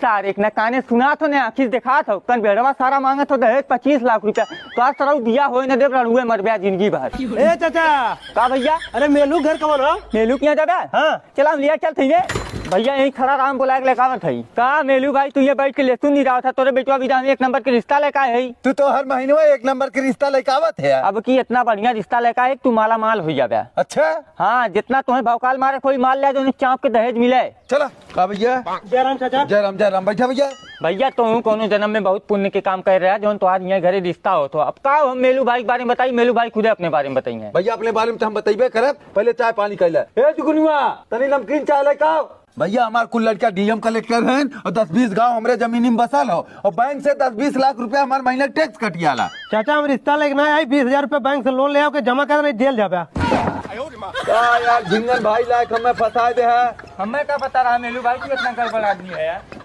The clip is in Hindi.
सार एक न काने सुना तो ने आखिर देखा था कन बेड़वा सारा मांगा तो दहेज 25 लाख रुपया तो आज तरह दिया हो न देव रड़ुए मर गया जिंदगी भर। ए चाचा का भैया? अरे मेलू घर कौन हो? मेलू किया जाबे? हाँ चला हम लिया चल थी भैया यही खड़ा राम बुला के लेकर थी का मेलू भाई तू ये बैठ के ले सुन नहीं रहा था तोरे बेटवा भी एक नंबर के रिश्ता लेकर है। तू तो हर महीने में 1 नंबर के रिश्ता लेकर आवत है। अब की इतना बढ़िया रिश्ता लेकर एक तू माला माल हो जाबे। अच्छा हाँ जितना तुम्हें भौकाल मारे कोई माल ले जो चाँप के दहेज मिले। चला का भैया? जयराम चाचा। जयराम बैठा भैया। भैया तुम कोनो जन्म में बहुत पुण्य के काम कर रहा है जो तुम्हारे यहाँ घरे रिश्ता हो तो अब का हम मेलू भाई के बारे में बताइए। मेलू भाई खुद अपने बारे में बताइए। भैया अपने बारे में तो हम बताइबे करब, पहले चाय पानी कैला। ए जुगनुआ तनी नमकीन चाय लेका। भैया हमार कुल लड़का डीएम कलेक्टर हैं और 10-20 गांव हमरे जमीनी में बसल हो और बैंक से 10-20 लाख रुपया हमारे महीने टैक्स कटियाला। चाचा हम रिश्ता लेके ना आई 20,000 रुपया बैंक से लोन ले आओ के जमा कर जेल जाबे। यार झिंगन भाई लायक हमें फंसा दे है। हमें क्या पता रहा मेलू भाई की इतना गड़बड़ आदमी है यार।